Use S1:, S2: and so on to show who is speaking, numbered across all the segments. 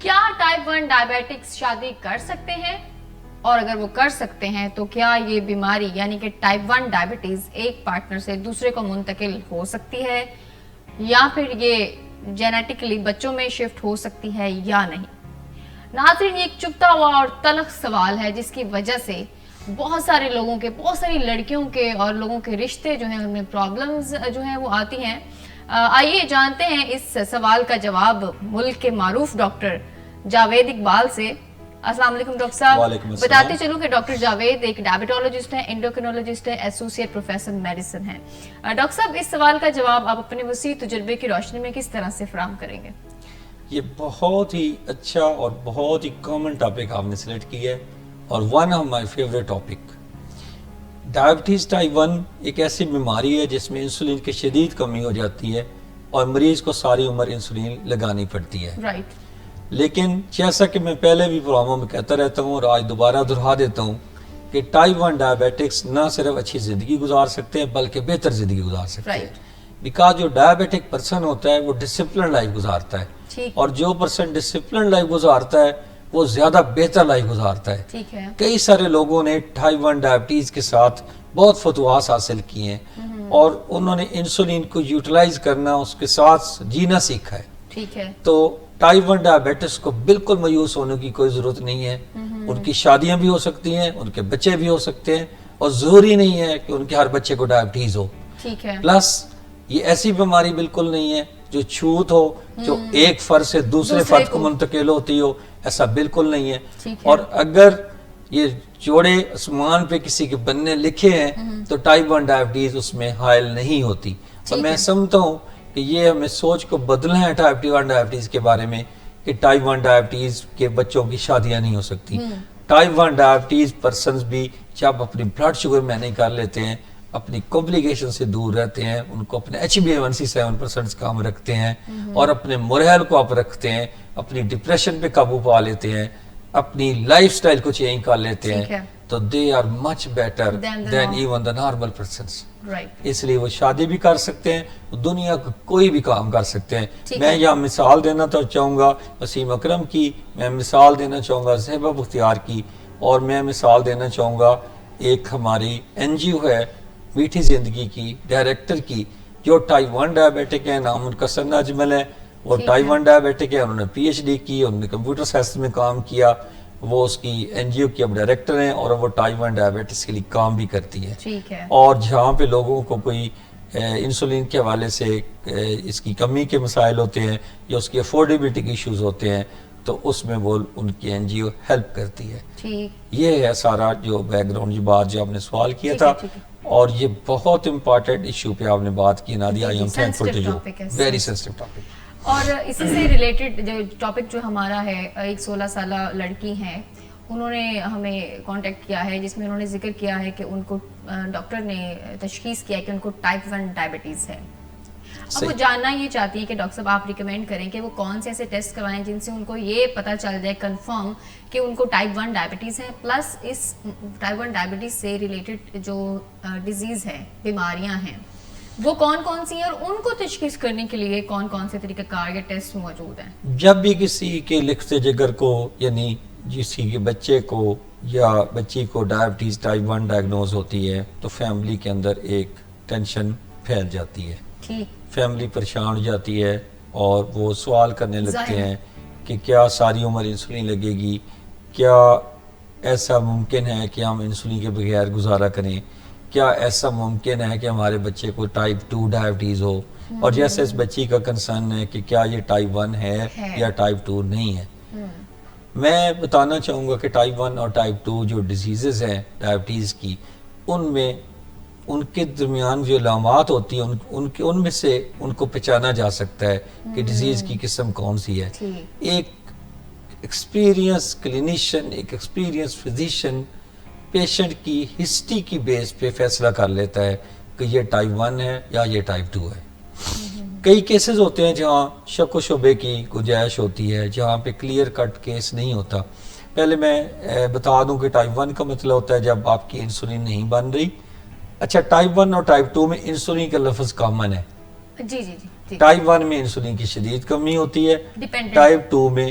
S1: کیا type 1 diabetics شادی کر سکتے ہیں؟ اور اگر وہ کر سکتے ہیں تو کیا یہ بیماری یعنی کہ ٹائپ 1 ڈائبیٹیز ایک پارٹنر سے دوسرے کو منتقل ہو سکتی ہے یا پھر یہ جینیٹکلی بچوں میں شفٹ ہو سکتی ہے یا نہیں؟ ناظرین، یہ ایک چبھتا ہوا اور تلخ سوال ہے جس کی وجہ سے بہت سارے لوگوں کے، بہت ساری لڑکیوں کے اور لوگوں کے رشتے جو ہیں ان میں پرابلمز جو ہیں وہ آتی ہیں۔ آئیے جانتے ہیں اس سوال کا جواب ملک کے معروف ڈاکٹر جاوید اقبال سے۔ السلام علیکم ڈاکٹر صاحب۔ بتاتے چلوں کہ ڈاکٹر جاوید ایک ڈائبیٹولوجسٹ ہیں، انڈوکرینولوجسٹ ہیں، ایسوسیٹ پروفیسر میڈیسن ہیں۔ ڈاکٹر صاحب، اس سوال کا جواب آپ اپنے وسیع تجربے کی روشنی میں کس طرح سے فراہم کریں گے؟
S2: یہ بہت ہی اچھا اور بہت ہی کامن ٹاپک آپ نے سلیکٹ کیا ہے اور one of my favourite topic. Diabetes type 1 ایک ایسی بیماری ہے جس میں انسولین کی شدید کمی ہو جاتی ہے اور مریض کو ساری عمر انسولین لگانی پڑتی ہے۔
S1: رائٹ۔
S2: لیکن جیسا کہ میں پہلے بھی پروگراموں میں کہتا رہتا ہوں اور آج دوبارہ دہرا دیتا ہوں کہ ٹائپ 1 ڈائبیٹکس نہ صرف اچھی زندگی گزار سکتے ہیں بلکہ بہتر زندگی گزار سکتے ہیں۔ بیکاز جو ڈائبیٹک پرسن ہوتا ہے وہ ڈسپلن لائف گزارتا ہے اور جو پرسن ڈسپلن لائف گزارتا ہے وہ زیادہ بہتر لائف گزارتا ہے۔ کئی سارے لوگوں نے ٹائپ 1 ڈائبٹیز کے ساتھ بہت فتوحات حاصل کیے ہیں اور انہوں نے انسولین کو یوٹیلائز کرنا، اس کے ساتھ جینا سیکھا ہے۔ تو ٹائپ 1 ڈائبٹس کو بالکل مایوس ہونے کی کوئی ضرورت نہیں ہے۔ ان کی شادیاں بھی ہو سکتی ہیں، ان کے بچے بھی ہو سکتے ہیں اور ضروری نہیں ہے کہ ان کے ہر بچے کو ڈائبٹیز ہو۔ پلس یہ ایسی بیماری بالکل نہیں ہے جو چھوت ہو، جو ایک فرد سے دوسرے فرد کو منتقل ہوتی ہو، ایسا بالکل نہیں ہے۔ اور اگر یہ جوڑے آسمان پہ کسی کے بننے لکھے ہیں تو ٹائپ 1 ڈائبٹیز اس میں حائل نہیں ہوتی۔ اور میں سمجھتا ہوں کہ یہ ہمیں سوچ کو بدلنا ہے ٹائپ 1 ڈائبٹیز کے بارے میں کہ ٹائپ 1 ڈائبٹیز کے بچوں کی شادیاں نہیں ہو سکتی۔ ٹائپ 1 ڈائبٹیز پرسنز بھی جب اپنی بلڈ شوگر مینیج کر لیتے ہیں، اپنی کمپلیکیشن سے دور رہتے ہیں، ان کو اپنے HbA1c 7% کام رکھتے ہیں اور اپنے مورل کو آپ رکھتے ہیں، اپنی ڈپریشن پہ قابو پا لیتے ہیں، اپنی لائف سٹائل کو چینج کر لیتے ہیں، تو they are much better than even the normal persons۔ اس لیے وہ شادی بھی کر سکتے ہیں، دنیا کا کوئی بھی کام کر سکتے ہیں۔ میں یہاں مثال دینا تو چاہوں گا وسیم اکرم کی، میں مثال دینا چاہوں گا زیبا بختیار کی، اور میں مثال دینا چاہوں گا ایک ہماری NGO ہے میٹھی زندگی کی ڈائریکٹر کی، جو ٹائپ 1 ڈائبیٹک ہے، نام ان کا سنا اجمل ہے۔ وہ ٹائپ 1 ڈائبیٹک ہے، انہوں نے PhD کی، انہوں نے کمپیوٹر سائنس میں کام کیا، وہ اس کی NGO کی اب ڈائریکٹر ہیں اور وہ ٹائپ 1 ڈائبیٹس کے لیے کام بھی کرتی ہے۔ اور جہاں پہ لوگوں کو کوئی انسولین کے حوالے سے اس کی کمی کے مسائل ہوتے ہیں یا اس کی افورڈیبلٹی کے ایشوز ہوتے ہیں تو اس میں وہ ان کی NGO ہیلپ کرتی ہے۔ یہ ہے سارا جو بیک گراؤنڈ جو بات جو آپ نے سوال کیا تھا، اور یہ بہت امپارٹنٹ ایشو پہ آپ نے بات کی Nadia, I am thankful to you، very sensitive topic۔
S1: اور اسی سے ریلیٹڈ جو ٹاپک جو ہمارا ہے، ایک 16 سالہ لڑکی ہیں، انہوں نے ہمیں کانٹیکٹ کیا ہے جس میں انہوں نے ذکر کیا ہے کہ ان کو ڈاکٹر نے تشخیص کیا ہے کہ ان کو ٹائپ 1 ڈائبٹیز ہے۔ اب وہ جاننا یہ چاہتی ہے کہ ڈاکٹر صاحب آپ ریکمینڈ کریں کہ وہ کون سے ایسے ٹیسٹ کروائیں جن سے ان کو یہ پتہ چل جائے کنفرم کہ ان کو ٹائپ 1 ڈائبٹیز ہے، پلس اس ٹائپ 1 ڈائبٹیز سے ریلیٹڈ جو ڈیزیز ہے، بیماریاں ہیں، وہ کون کون سی ہیں اور ان کو تشخیص کرنے کے لیے کون کون سے طریقہ کار یا ٹیسٹ موجود ہیں؟
S2: جب بھی کسی کے لکھتے جگر کو، یعنی کسی کے بچے کو یا بچی کو ڈائبٹیز ٹائپ 1 ڈائگنوز ہوتی ہے تو فیملی کے اندر ایک ٹینشن پھیل جاتی ہے، فیملی پریشان ہو جاتی ہے اور وہ سوال کرنے لگتے ہیں کہ کیا ساری عمر انسولین لگے گی، کیا ایسا ممکن ہے کہ ہم انسولین کے بغیر گزارا کریں، کیا ایسا ممکن ہے کہ ہمارے بچے کو ٹائپ 2 ڈائبٹیز ہو، اور جیسے اس بچی کا کنسرن ہے کہ کیا یہ ٹائپ 1 ہے یا ٹائپ 2 نہیں ہے۔ میں بتانا چاہوں گا کہ ٹائپ 1 اور ٹائپ 2 جو ڈیزیزز ہیں ڈائبٹیز کی، ان میں ان کے درمیان جو علامات ہوتی ہیں ان میں سے ان کو پہچانا جا سکتا ہے کہ ڈیزیز کی قسم کون سی ہے۔ ایک ایکسپیرینس کلینیشین، ایک ایکسپیرینس فزیشین پیشنٹ کی ہسٹری کی بیس پہ فیصلہ کر لیتا ہے کہ یہ ٹائپ 1 ہے یا یہ ٹائپ 2 ہے۔ کئی کیسز ہوتے ہیں جہاں شک و شبے کی گنجائش ہوتی ہے، جہاں پہ کلیئر کٹ کیس نہیں ہوتا۔ پہلے میں بتا دوں کہ ٹائپ 1 کا مطلب ہوتا ہے جب آپ کی انسولین نہیں بن رہی۔ اچھا، ٹائپ 1 اور ٹائپ 2 میں انسولین کا لفظ کامن ہے۔ ٹائپ 1 میں انسولین کی شدید کمی ہوتی ہے، ٹائپ 2 میں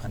S2: 2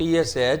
S2: TSH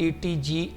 S2: TTG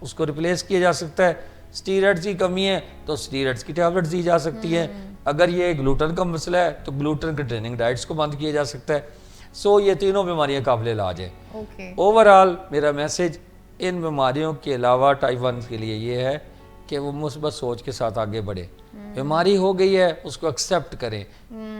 S2: اس کو ریپلیس کیا جا سکتا ہے. اسٹیرائڈز کی کمی ہے تو اسٹیرائڈز کی ٹیبلٹس دی جا سکتی ہے. اگر یہ گلوٹن کا مسئلہ ہے تو گلوٹن کنٹیننگ ڈائٹس کو بند کیا جا سکتا ہے. سو یہ تینوں بیماریاں قابل علاج ہیں. اوور آل میرا میسج ان بیماریوں کے علاوہ ٹائپ 1 کے لیے یہ ہے کہ وہ مثبت سوچ کے ساتھ آگے بڑھے. بیماری ہو گئی ہے اس کو ایکسیپٹ کریں,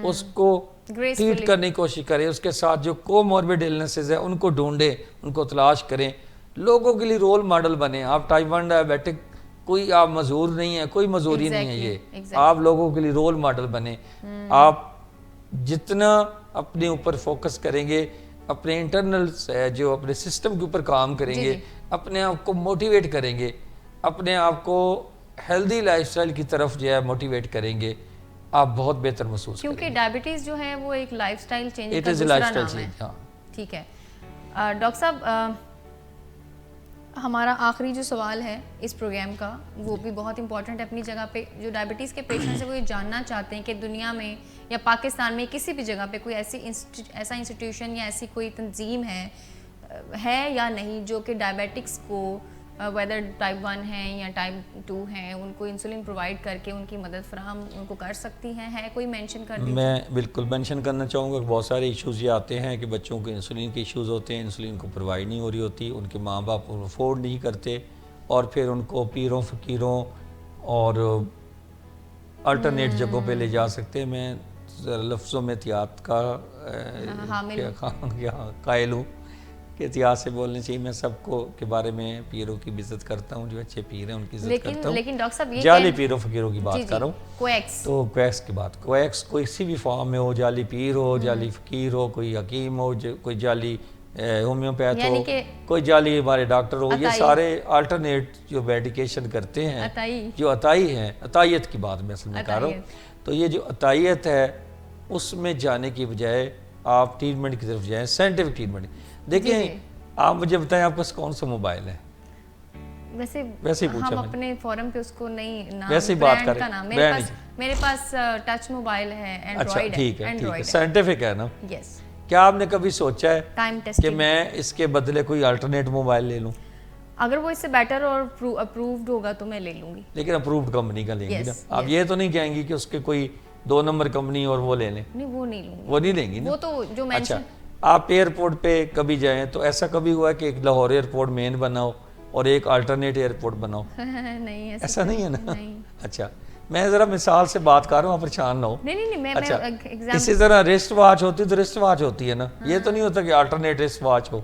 S2: اس کو ٹریٹ کرنے کی کوشش کریں, اس کے ساتھ جو کوموربڈ النیسز ہیں ان کو ڈھونڈیں, ان کو تلاش کریں, لوگوں کے لیے رول ماڈل بنیں. آپ ٹائپ 1 ڈائبیٹک کوئی آپ مزدور نہیں ہے, کوئی مزدوری نہیں ہے, یہ آپ لوگوں کے لیے رول ماڈل بنیں. آپ جتنا اپنے اوپر فوکس کریں گے, اپنے انٹرنل جو اپنے سسٹم کے اوپر کام کریں گے, اپنے آپ کو موٹیویٹ کریں گے, اپنے آپ کو ہیلدی لائف سٹائل کی طرف جو ہے موٹیویٹ کریں گے, آپ بہت بہتر محسوس کریں گے.
S1: کیونکہ ڈائبٹیز جو ہے وہ ایک لائف سٹائل چینج
S2: It
S1: کا
S2: is a
S1: دوسرا
S2: lifestyle
S1: نام ہے.
S2: change, ہاں.
S1: ٹھیک ہے ڈاکٹر صاحب, ہمارا آخری جو سوال ہے اس پروگرام کا وہ بھی بہت امپورٹنٹ ہے اپنی جگہ پہ. جو ڈائبٹیز کے پیشنٹس ہیں وہ یہ جاننا چاہتے ہیں کہ دنیا میں یا پاکستان میں کسی بھی جگہ پہ کوئی ایسا انسٹیٹیوشن یا ایسی کوئی تنظیم ہے یا نہیں جو کہ ڈائبیٹکس کو ویدر ٹائپ 1 ہیں یا ٹائپ 2 ہیں ان کو انسولین پرووائڈ کر کے ان کی مدد فراہم ان کو کر سکتی ہیں. ہے کوئی مینشن کر دیجیے.
S2: میں بالکل مینشن کرنا چاہوں گا کہ بہت سارے ایشوز یہ آتے ہیں کہ بچوں کو انسولین کے ایشوز ہوتے ہیں, انسولین کو پرووائڈ نہیں ہو رہی ہوتی, ان کے ماں باپ افورڈ نہیں کرتے, اور پھر ان کو پیروں فقیروں اور الٹرنیٹ جگہوں پہ لے جا سکتے ہیں. میں لفظوں میں احتیاط کا قائل ہوں کہ احتیاط سے بولنے چاہیے. میں سب کو کے بارے میں پیروں کی بھی عزت کرتا ہوں, جو اچھے پیر ہیں ان کی عزت کرتا ہوں,
S1: لیکن ڈاکٹر صاحب یہ
S2: جعلی پیروں فقیروں کی بات کر رہا ہوں.
S1: کویکس
S2: تو کویکس کی بات, کویکس کوئی کسی بھی فارم میں ہو, جعلی پیر ہو, جعلی فقیر ہو, کوئی حکیم ہو, کوئی جعلی ہومیوپیتھ ہو, کوئی جعلی ہمارے ڈاکٹر ہو, یہ سارے الٹرنیٹ جو میڈیکیشن کرتے ہیں, جو عطائی ہیں, عطائیت کی بات میں اصل میں کر رہا ہوں. تو یہ جو عطائیت ہے اس میں جانے کی بجائے آپ ٹریٹمنٹ کی طرف جائیں, سائنٹیفک ٹریٹمنٹ. دیکھیں آپ مجھے بتائیں آپ کا کون سا موبائل ہے؟
S1: ویسے ہم اپنے فورم پہ اس کو نہیں
S2: ویسے ہی بات کریں.
S1: میرے پاس ٹچ موبائل ہے,
S2: اچھا
S1: اینڈرائڈ
S2: ٹھیک ہے, سائنٹیفک ہے نا.
S1: یس.
S2: کیا آپ نے کبھی سوچا ہے کہ میں اس کے بدلے کوئی الٹرنیٹ موبائل لے لوں؟
S1: اگر وہ اس سے بیٹر اور اپرووڈ ہوگا تو میں لے لوں گی.
S2: لیکن اپرووڈ کمپنی کا لیں گی نا. آپ یہ تو نہیں کہیں گی کہ اس کے کوئی 2 نمبر کمپنی اور وہ لے لیں؟
S1: نہیں, وہ نہیں لوں گی.
S2: وہ نہیں لیں گی نا.
S1: وہ تو جو میں
S2: اچھا, آپ ایئرپورٹ پہ کبھی جائیں تو ایسا کبھی ہوا ہے کہ ایک لاہور ایئرپورٹ مین بناؤ اور ایک الٹرنیٹ ایئرپورٹ بناؤ؟
S1: نہیں,
S2: ایسا نہیں ہے نا. اچھا, میں ذرا مثال سے بات کر رہا ہوں, آپ پریشان نہ ہو.
S1: نہیں,
S2: اچھا, اسی طرح ریسٹ واچ ہوتی تو ریسٹ واچ ہوتی ہے نا. یہ تو نہیں ہوتا کہ الٹرنیٹ ریسٹ واچ ہو.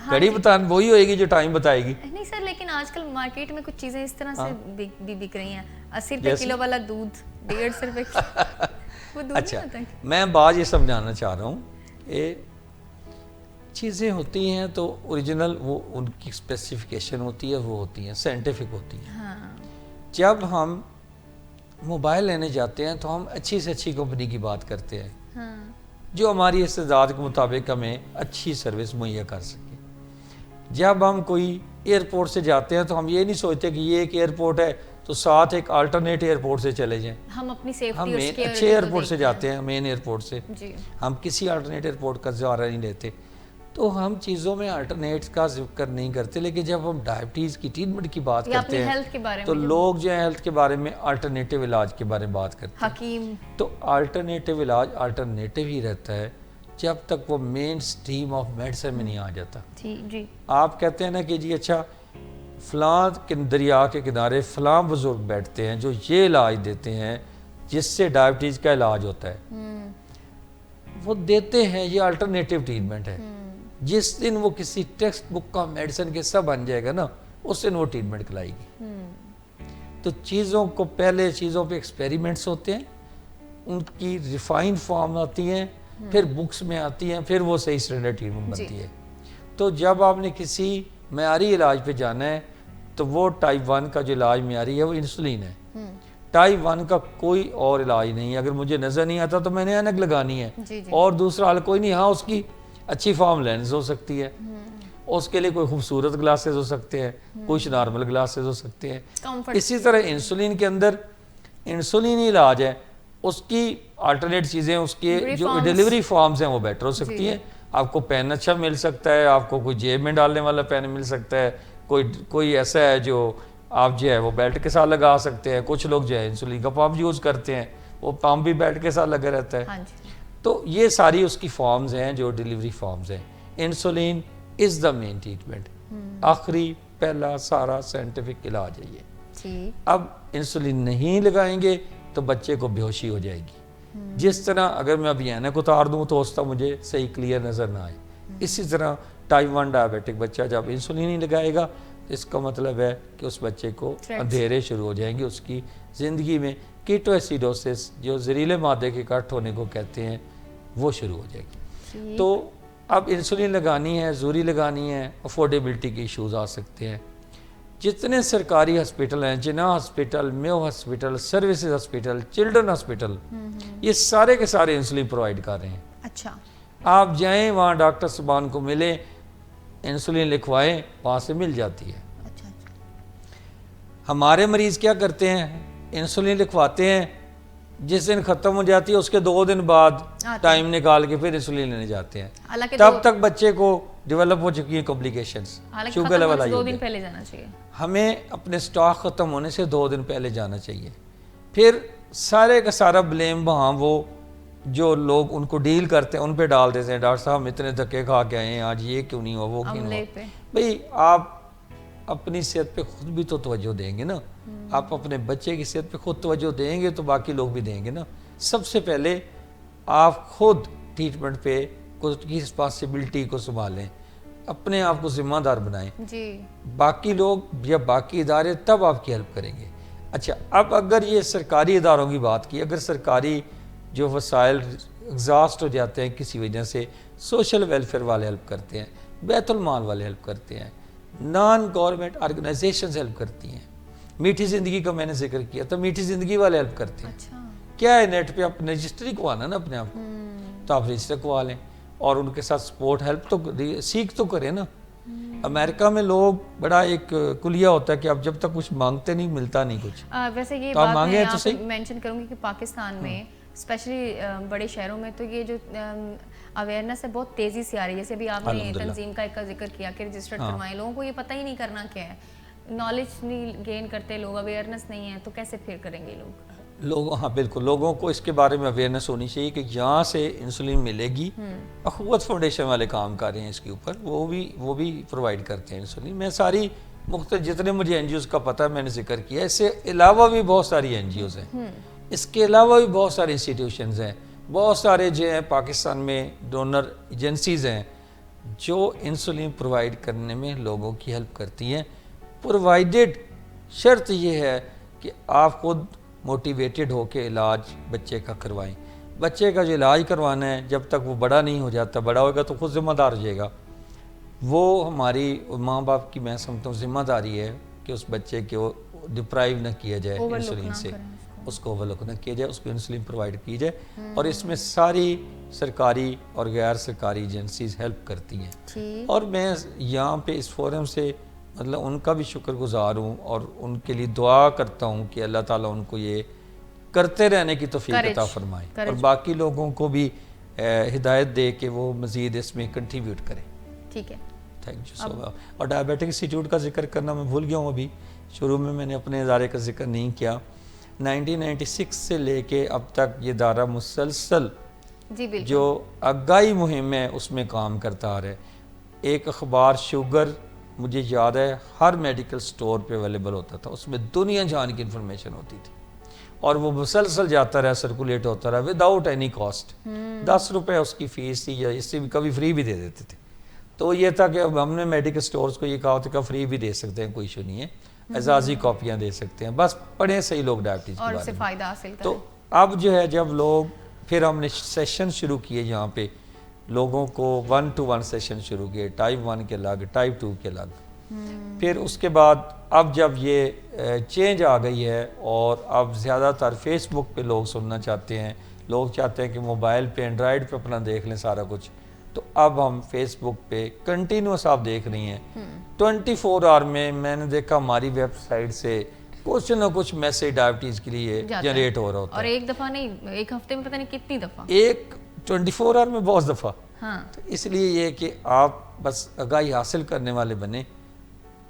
S2: گھڑی بتان وہی ہوئے گی جو ٹائم بتائے گی.
S1: نہیں سر, لیکن آج کل مارکیٹ میں کچھ چیزیں اس طرح سے بھی بک رہی ہیں. 80 روپے کلو والا دودھ 150 روپے وہ دودھ.
S2: اچھا, میں بات یہ سمجھانا چاہ رہا ہوں, یہ چیزیں ہوتی ہیں تو اوریجنل وہ ان کی اسپیسیفکیشن ہوتی ہے, وہ ہوتی ہیں سائنٹیفک ہوتی ہیں. جب ہم موبائل لینے جاتے ہیں تو ہم اچھی سے اچھی کمپنی کی بات کرتے ہیں جو ہماری استعداد کے مطابق ہمیں اچھی سروس مہیا کر سکے. جب ہم کوئی ایئرپورٹ سے جاتے ہیں تو ہم یہ نہیں سوچتے کہ یہ ایک ایئرپورٹ ہے تو ساتھ ایک الٹرنیٹ ایئرپورٹ سے چلے جائیں.
S1: ہم اپنی سیفٹی
S2: ہم اچھے ایئرپورٹ سے جاتے ہیں, مین ایئرپورٹ سے. ہم کسی الٹرنیٹ ایئرپورٹ کا سہارا نہیں لیتے. تو ہم چیزوں میں الٹرنیٹس کا ذکر نہیں کرتے, لیکن جب ہم ڈائبٹیز کی ٹریٹمنٹ کی بات کرتے ہیں تو لوگ جو ہیں ہیلتھ کے بارے میں الٹرنیٹیو علاج کے بارے میں بات کرتے ہیں.
S1: حکیم
S2: تو الٹرنیٹیو علاج الٹرنیٹیو ہی رہتا ہے جب تک وہ مین سٹریم آف میڈیسن میں نہیں آ جاتا.
S1: جی
S2: آپ کہتے ہیں نا کہ جی اچھا فلاں دریا کے کنارے فلاں بزرگ بیٹھتے ہیں جو یہ علاج دیتے ہیں جس سے ڈائبٹیز کا علاج ہوتا ہے, وہ دیتے ہیں یہ الٹرنیٹیو ٹریٹمنٹ ہے. جس دن وہ کسی ٹیکسٹ بک کا میڈیسن کے سب بن جائے گا نا, اس دن وہ ٹریٹمنٹ کھلائے گی. تو چیزوں کو پہلے چیزوں پہ ایکسپیریمنٹس ہوتے ہیں, ان کی ریفائن فارم آتی ہیں, پھر بکس میں آتی ہیں, پھر وہ صحیح اسٹینڈرڈ ٹریٹمنٹ بنتی ہے. تو جب آپ نے کسی معیاری علاج پہ جانا ہے تو وہ ٹائپ 1 کا جو علاج معیاری ہے وہ انسولین ہے. ٹائپ 1 کا کوئی اور علاج نہیں ہے. اگر مجھے نظر نہیں آتا تو میں نے اینک لگانی ہے, اور دوسرا حل کوئی نہیں. ہاں, اس کی اچھی فارم لینز ہو سکتی ہے, اس کے لیے کوئی خوبصورت گلاسز ہو سکتے ہیں, کچھ نارمل گلاسز ہو سکتے ہیں. اسی طرح انسولین کے اندر انسولین ہی علاج ہے, اس کی الٹرنیٹ چیزیں, اس کے جو ڈیلیوری فارمز ہیں وہ بیٹر ہو سکتی ہیں. آپ کو پین اچھا مل سکتا ہے, آپ کو کوئی جیب میں ڈالنے والا پین مل سکتا ہے, کوئی ایسا ہے جو آپ جو ہے وہ بیلٹ کے ساتھ لگا سکتے ہیں, کچھ لوگ جو ہے انسولین کا پمپ یوز کرتے ہیں, وہ پمپ بھی بیلٹ کے ساتھ لگا رہتا ہے.
S1: ہاں جی.
S2: تو یہ ساری اس کی فارمز ہیں جو ڈیلیوری فارمز ہیں. انسولین از دا مین ٹریٹمنٹ, آخری پہلا سارا سائنٹیفک علاج ہے یہ.
S1: جی.
S2: اب انسولین نہیں لگائیں گے تو بچے کو بے ہوشی ہو جائے گی. جس طرح اگر میں اب اینک اتار دوں تو اس طرح مجھے صحیح کلیئر نظر نہ آئے, اسی طرح ٹائپ 1 ڈائبیٹک بچہ جب انسولین نہیں لگائے گا اس کا مطلب ہے کہ اس بچے کو اندھیرے شروع ہو جائیں گے اس کی زندگی میں. کیٹو ایسیڈوسس جو زہریلے مادے کے کٹ ہونے کو کہتے ہیں وہ شروع ہو جائے گی. تو اب انسولین لگانی ہے, ضروری لگانی ہے, افورڈیبلٹی کے ایشوز آ سکتے ہیں. جتنے سرکاری ہسپیٹل ہیں, Jinnah hospital, Mayo hospital, services hospital, children hospital, یہ سارے کے سارے انسولین پرووائڈ کر رہے ہیں.
S1: اچھا.
S2: آپ جائیں وہاں ڈاکٹر صبان کو ملیں, انسولین لکھوائیں, وہاں سے مل جاتی ہے.
S1: اچھا.
S2: ہمارے مریض کیا کرتے ہیں, انسولین لکھواتے ہیں, جس دن ختم ہو جاتی ہے اس کے 2 دن بعد ٹائم نکال کے پھر انسولین لینے جاتے ہیں. تب تک بچے کو ڈیولپ ہو چکی ہیں کمپلیکیشنز, شوگر لیول آئی
S1: 2 دن پہلے جانا چاہیے.
S2: ہمیں اپنے سٹاک ختم ہونے سے 2 دن پہلے جانا چاہیے. پھر سارے کا سارا بلیم وہاں وہ جو لوگ ان کو ڈیل کرتے ہیں ان پہ ڈال دیتے ہیں, ڈاکٹر صاحب اتنے دھکے کھا کے آئے ہیں آج, یہ کیوں نہیں ہوا, وہ کیوں نہیں ہوا. بھئی آپ اپنی صحت پہ خود بھی تو توجہ دیں گے نا, آپ اپنے بچے کی صحت پہ خود توجہ دیں گے تو باقی لوگ بھی دیں گے نا. سب سے پہلے آپ خود ٹریٹمنٹ پہ خود کی رسپانسبلٹی کو سنبھالیں, اپنے آپ کو ذمہ دار بنائیں.
S1: جی.
S2: باقی لوگ یا باقی ادارے تب آپ کی ہیلپ کریں گے. اچھا, اب اگر یہ سرکاری اداروں کی بات کی, اگر سرکاری جو وسائل ایگزاسٹ ہو جاتے ہیں کسی وجہ سے, سوشل ویلفیئر والے ہیلپ کرتے ہیں, بیت المال والے ہیلپ کرتے ہیں, نان گورنمنٹ آرگنائزیشنز ہیلپ کرتی ہیں. میٹھی زندگی کا میں نے ذکر کیا تو میٹھی زندگی والے ہیلپ کرتے ہیں.
S1: اچھا.
S2: کیا ہے, نیٹ پہ آپ رجسٹری کروانا نا اپنے آپ کو, تو آپ رجسٹر کروا لیں اور ان کے ساتھ سپورٹ ہیلپ تو سیکھ تو کریں نا. امریکہ میں لوگ بڑا ایک کلیہ ہوتا ہے کہ آپ جب تک کچھ مانگتے نہیں ملتا نہیں کچھ.
S1: ویسے یہ بات میں یہاں پہ مینشن کروں گی کہ پاکستان میں اسپیشلی بڑے شہروں میں تو یہ جو اویئرنیس ہے بہت تیزی سے آ رہی ہے. جیسے ابھی آپ نے تنظیم کا ایک ذکر کیا کہ رجسٹرڈ کروائیں, لوگوں کو یہ پتہ ہی نہیں کرنا کیا ہے, نالج نہیں گین کرتے لوگ, اویئرنیس نہیں ہے, تو کیسے پھر کریں گے لوگ.
S2: ہاں بالکل, لوگوں کو اس کے بارے میں اویئرنیس ہونی چاہیے کہ یہاں سے انسولین ملے گی. اخوت فاؤنڈیشن والے کام کر رہے ہیں اس کے اوپر, وہ بھی پرووائڈ کرتے ہیں انسولین. میں ساری مختلف جتنے مجھے این جی اوز کا پتہ ہے میں نے ذکر کیا, اس سے علاوہ بھی بہت ساری این جی اوز ہیں, اس کے علاوہ بھی بہت سارے انسٹیٹیوشنز ہیں, بہت سارے جو ہیں پاکستان میں ڈونر ایجنسیز ہیں جو انسولین پرووائڈ کرنے میں لوگوں کی ہیلپ کرتی ہیں. پرووائڈڈ شرط یہ ہے کہ آپ خود موٹیویٹڈ ہو کے علاج بچے کا کروائیں. بچے کا جو علاج کروانا ہے جب تک وہ بڑا نہیں ہو جاتا, بڑا ہوگا تو خود ذمہ دار ہو جائے گا. وہ ہماری ماں باپ کی میں سمجھتا ہوں ذمہ داری ہے کہ اس بچے کو ڈپرائیو نہ کیا جائے انسولین سے, اس کو اوورلک نہ کیا جائے, اس کو انسولین پرووائڈ کی جائے. اور اس میں ساری سرکاری اور غیر سرکاری ایجنسیز ہیلپ کرتی ہیں. اور میں یہاں پہ اس فورم سے مطلب ان کا بھی شکر گزار ہوں اور ان کے لیے دعا کرتا ہوں کہ اللہ تعالیٰ ان کو یہ کرتے رہنے کی توفیق عطا فرمائے, اور باقی لوگوں کو بھی ہدایت دے کہ وہ مزید اس میں کنٹریبیوٹ کریں.
S1: ٹھیک ہے,
S2: تھینک یو سو مچ. اور ڈائبیٹک انسٹیٹیوٹ کا ذکر کرنا میں بھول گیا ہوں, ابھی شروع میں نے اپنے ادارے کا ذکر نہیں کیا. 1996 سے لے کے اب تک یہ ادارہ مسلسل جو آگاہی مہم ہے اس میں کام کرتا آ رہا ہے. ایک اخبار شوگر مجھے یاد ہے ہر میڈیکل سٹور پہ اویلیبل ہوتا تھا, اس میں دنیا جہان کی انفارمیشن ہوتی تھی, اور وہ مسلسل جاتا رہا, سرکولیٹ ہوتا رہا وداؤٹ اینی کاسٹ. 10 روپے اس کی فیس تھی, یا اس سے بھی کبھی فری بھی دے دیتے تھے. تو یہ تھا کہ اب ہم نے میڈیکل سٹورز کو یہ کہا ہوتا کہ فری بھی دے سکتے ہیں, کوئی ایشو نہیں ہے, اعزازی کاپیاں دے سکتے ہیں, بس پڑھیں صحیح لوگ ڈائبٹیز کے بارے میں
S1: فائدہ حاصل کریں.
S2: تو اب جو ہے جب لوگ, پھر ہم نے سیشن شروع کیے یہاں پہ لوگوں کو 1-to-1 سیشن شروع کیے, ٹائپ 1 کے الگ, ٹائپ 2 کے الگ. پھر اس کے بعد اب جب یہ چینج آ گئی ہے اور اب زیادہ تر فیس بک پہ لوگ سننا چاہتے ہیں, لوگ چاہتے ہیں کہ موبائل پہ اینڈرائڈ پہ اپنا دیکھ لیں سارا کچھ, تو اب ہم فیس بک پہ کنٹینیوس آپ دیکھ رہی ہیں 24 آور میں نے دیکھا ہماری ویب سائٹ سے کچھ نہ کچھ میسیج ڈائبٹیز کے لیے جنریٹ ہو رہا ہوتا ہے.
S1: اور ایک دفعہ نہیں, ایک ہفتے میں پتہ نہیں کتنی دفعہ,
S2: ایک 24 آور میں بہت دفعہ. تو اس لیے یہ کہ آپ بس آگاہی حاصل کرنے والے بنیں,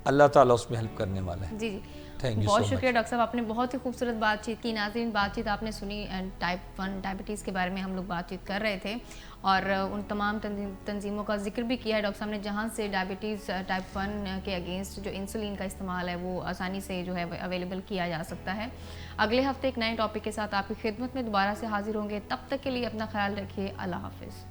S2: اللہ تعالیٰ اس میں ہیلپ کرنے والا ہے.
S1: جی جی
S2: تھینک یو
S1: بہت
S2: سو
S1: شکریہ
S2: مچ.
S1: ڈاکٹر صاحب، آپ نے بہت ہی خوبصورت بات چیت کی. ناظرین، بات چیت آپ نے سنی، ٹائپ 1 ڈائبٹیز کے بارے میں ہم لوگ بات چیت کر رہے تھے اور ان تمام تنظیموں کا ذکر بھی کیا ہے ڈاکٹر صاحب نے جہاں سے ڈائبٹیز ٹائپ 1 کے اگینسٹ جو انسولین کا استعمال ہے وہ آسانی سے جو ہے اویلیبل کیا جا سکتا ہے. اگلے ہفتے ایک نئے ٹاپک کے ساتھ آپ کی خدمت میں دوبارہ سے حاضر ہوں گے. تب تک کے لیے اپنا خیال رکھیے. اللہ حافظ.